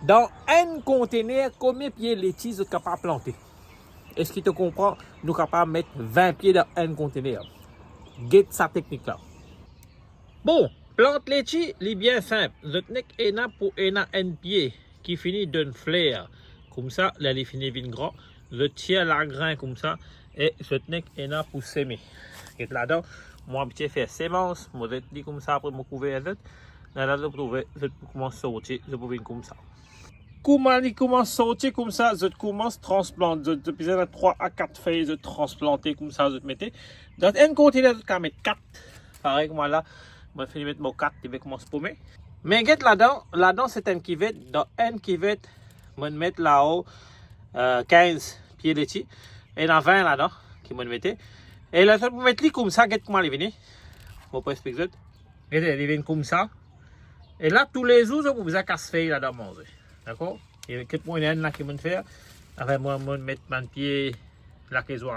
Dans un conteneur, combien de pieds laitiers vous êtes capable de planter? Est-ce qu'il te comprend? Nous sommes capables de mettre 20 pieds dans un conteneur. Get sa technique là. Bon, plante laitier, c'est bien simple. Vous avez un pied qui finit d'un flair. Comme ça, là, il finit bien grand. Je tire la grain comme ça. Et je tenais un pour semer. Et là-dedans, moi, je faire sémence. Je vais dire comme ça, après, je vais couvrir les autres. Là, je vais commencer à sortir. Je vais venir comme ça. Comment il commence à sortir comme ça, je commence à transplanter. Depuis 3 à 4 feuilles, je transplanter comme ça, je mettez. Dans un conteneur, je vais mettre 4. Pareil que moi là, je vais mettre mon 4, je vais commencer à paumer. Mais là-dedans, c'est un cuvette. Dans un cuvette, je vais mettre là-haut 15 pieds laitiers. Et dans 20 là-dedans, qui me mettez. Et là, je vais mettre comme ça, regarde comment il vient. Je vais pas expliquer ça. Regardez, il vient comme ça. Et là, tous les jours, je vais vous casser là-dedans manger. D'accord? Il y a quelques moyens là qui vont faire. Après, moi, je vais mettre mon pied là qu'ils ont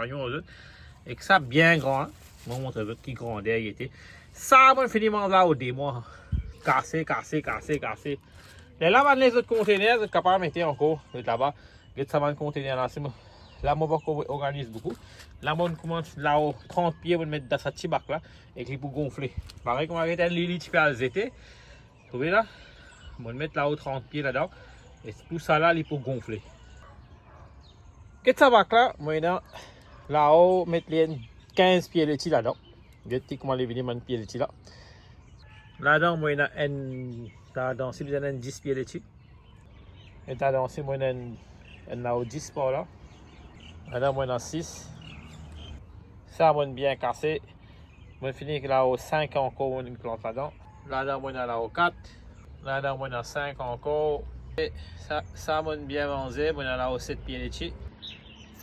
et que ça bien grand. Hein? Je vais montrer qui grandeur il était. Ça, moi, finalement, là, au moi, casser. Et là, les autres conteneurs, vous êtes capable de mettre encore là-bas. Vous ça va un conteneur là. Là, moi, je organise beaucoup. Là, moi, on commence là haut 30 pieds, on va mettre dans ce petit bac là et qu'il pour gonfler. Pareil, comme avec un lit qui fait à zéter. Vous voyez là? On va mettre là haut 30 pieds là-dedans. Et tout ça là, il faut gonfler. Qu'est-ce que ça va là? Moi, là-haut, mettre les 15 pieds laitiers là-dedans. Regardez comment les venir mon pied laitier là. Là-dedans, moi, là-dedans, si vous avez 10 pieds laitiers. Et là-dedans, si moi, là-haut 10 par là. Là-dedans, moi, 6. Ça, moi, bien cassé. Moi, finis là-haut 5 encore, une plante là-dedans. Là-dedans, moi, là-haut 4. Là-dedans, moi, 5 encore. Et ça m'a bien mangé, moi là au 7 pieds laitiers.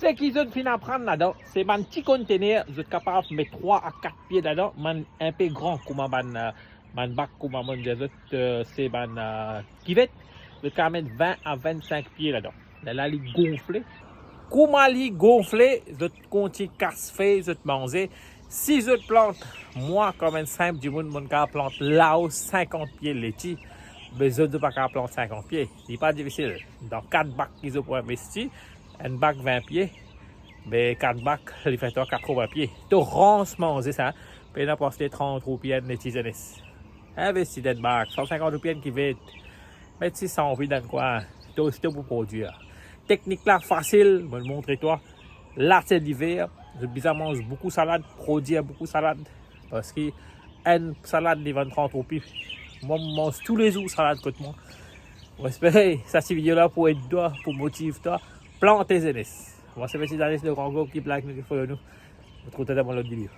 Ce qu'ils ont fini à prendre là-dedans, c'est un petit conteneur, vous êtes capable de mettre 3 à 4 pieds là-dedans, un peu grand comme un bac, comme un c'est un kivette, vous êtes capable de mettre 20 à 25 pieds là-dedans. Là, il gonfle. Comment il gonfle, vous êtes compté casse-feuille, vous êtes mangé. Si vous êtes plante, moi, comme un simple du monde, mon cas plante là-haut 50 pieds laitiers. Besoin de pas planter 50 pieds. Ce n'est pas difficile. Dans 4 bacs qu'ils ont pour investir, un bac 20 pieds, mais 4 bacs, il fait 80 pieds. Tu ronces manger ça, puis on a 30 roupies de tisanes. Investir dans bac, 150 roupies qui va mettre 600 roupies dans quoi, c'est pour produire. Technique là facile, je vais te montrer toi. Là c'est l'hiver, je bizarre mange beaucoup de salade, produire beaucoup de salade, parce que une salade il vend 30 roupies. Moi, je mange tous les jours salade contre moi. J'espère que cette vidéo-là pour être toi, pour motiver toi, planter tes aînés. Moi, c'est Messi Danis de Congo qui plaque nous, qui faut nous. On se retrouve dans l'autre vidéo.